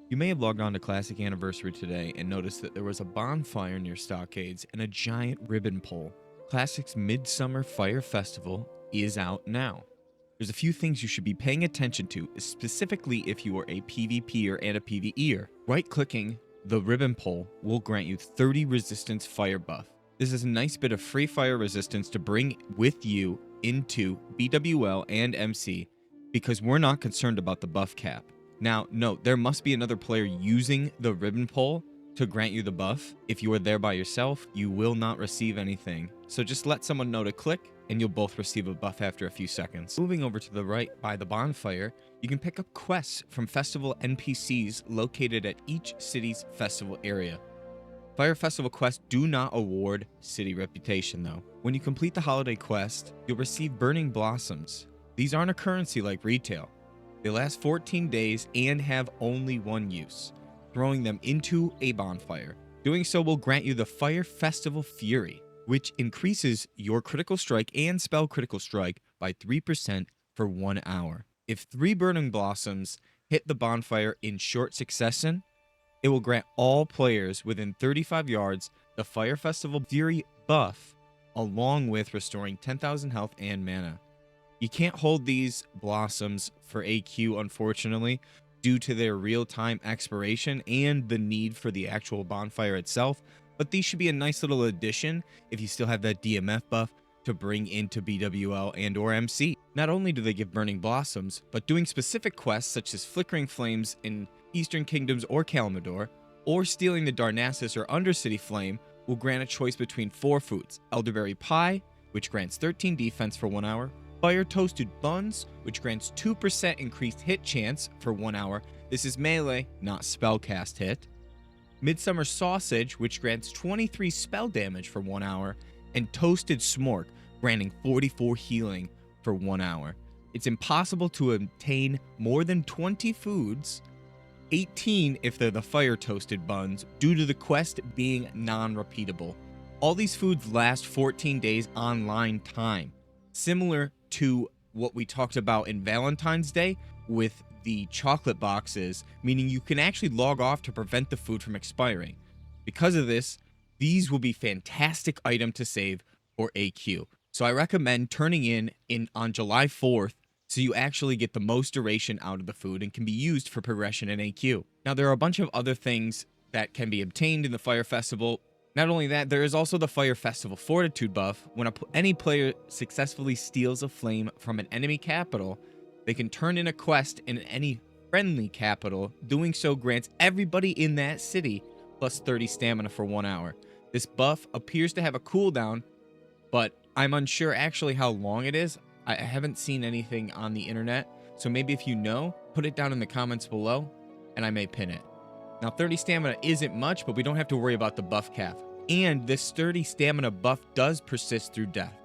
You may have logged on to Classic Anniversary today and noticed that there was a bonfire near Stockades and a giant ribbon pole. Classic's Midsummer Fire Festival is out now. There's a few things you should be paying attention to, specifically if you are a PvPer and a PvEer. Right-clicking the ribbon pole will grant you 30 resistance fire buff. This is a nice bit of free fire resistance to bring with you into BWL and MC because we're not concerned about the buff cap. Now, note, there must be another player using the ribbon pole to grant you the buff. If you are there by yourself, you will not receive anything. So just let someone know to click, and you'll both receive a buff after a few seconds. Moving over to the right by the bonfire, you can pick up quests from festival NPCs located at each city's festival area. Fire Festival quests do not award city reputation, though. When you complete the holiday quest, you'll receive Burning Blossoms. These aren't a currency like retail. They last 14 days and have only one use, throwing them into a bonfire. Doing so will grant you the Fire Festival Fury, which increases your critical strike and spell critical strike by 3% for 1 hour. If 3 Burning Blossoms hit the bonfire in short succession, it will grant all players within 35 yards the Fire Festival Fury buff, along with restoring 10,000 health and mana. You can't hold these blossoms for AQ, unfortunately, due to their real-time expiration and the need for the actual bonfire itself, but these should be a nice little addition if you still have that DMF buff to bring into BWL and or MC. Not only do they give Burning Blossoms, but doing specific quests such as Flickering Flames in Eastern Kingdoms or Kalimdor, or stealing the Darnassus or Undercity Flame will grant a choice between 4 foods: Elderberry Pie, which grants 13 defense for 1 hour, Fire Toasted Buns, which grants 2% increased hit chance for 1 hour. This is melee, not spellcast hit. Midsummer Sausage, which grants 23 spell damage for 1 hour. And Toasted Smork, granting 44 healing for 1 hour. It's impossible to obtain more than 20 foods, 18 if they're the Fire Toasted Buns, due to the quest being non-repeatable. All these foods last 14 days online time, similar to what we talked about in Valentine's Day with the chocolate boxes, meaning you can actually log off to prevent the food from expiring. Because of this, these will be fantastic item to save for AQ. So I recommend turning in on July 4th so you actually get the most duration out of the food and can be used for progression in AQ. Now, there are a bunch of other things that can be obtained in the Fire Festival. Not only that, there is also the Fire Festival Fortitude buff. When any player successfully steals a flame from an enemy capital, they can turn in a quest in any friendly capital. Doing so grants everybody in that city plus 30 stamina for 1 hour. This buff appears to have a cooldown, but I'm unsure actually how long it is. I haven't seen anything on the internet, so maybe if you know, put it down in the comments below, and I may pin it. Now, 30 stamina isn't much, but we don't have to worry about the buff cap. And this 30 stamina buff does persist through death.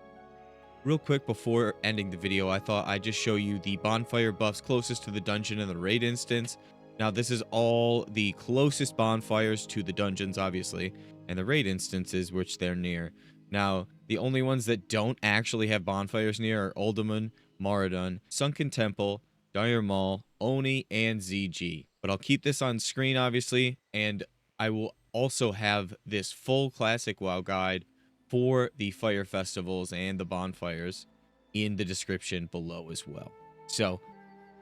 Real quick before ending the video, I thought I'd just show you the bonfire buffs closest to the dungeon and the raid instance. Now, this is all the closest bonfires to the dungeons, obviously, and the raid instances which they're near. Now, the only ones that don't actually have bonfires near are Uldaman, Maradon, Sunken Temple, Dire Mall, Oni, and ZG. But I'll keep this on screen, obviously, and I will also have this full Classic WoW guide for the fire festivals and the bonfires in the description below as well. So,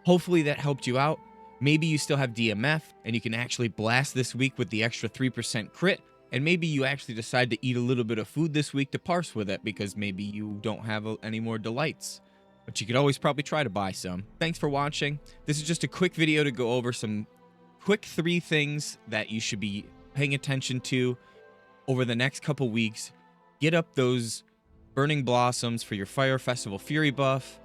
hopefully that helped you out. Maybe you still have DMF, and you can actually blast this week with the extra 3% crit, and maybe you actually decide to eat a little bit of food this week to parse with it, because maybe you don't have any more delights. But you could always probably try to buy some. Thanks for watching. This is just a quick video to go over some quick 3 things that you should be paying attention to over the next couple weeks. Get up those Burning Blossoms for your Fire Festival Fury buff,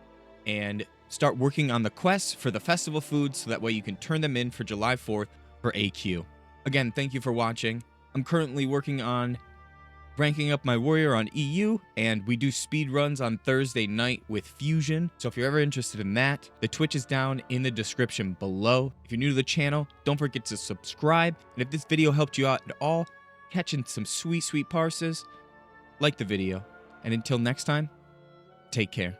and start working on the quests for the festival foods so that way you can turn them in for July 4th for AQ. Again, thank you for watching. I'm currently working on ranking up my warrior on EU, and we do speed runs on Thursday night with Fusion. So if you're ever interested in that, the Twitch is down in the description below. If you're new to the channel, don't forget to subscribe. And if this video helped you out at all, catching some sweet, sweet parses, like the video. And until next time, take care.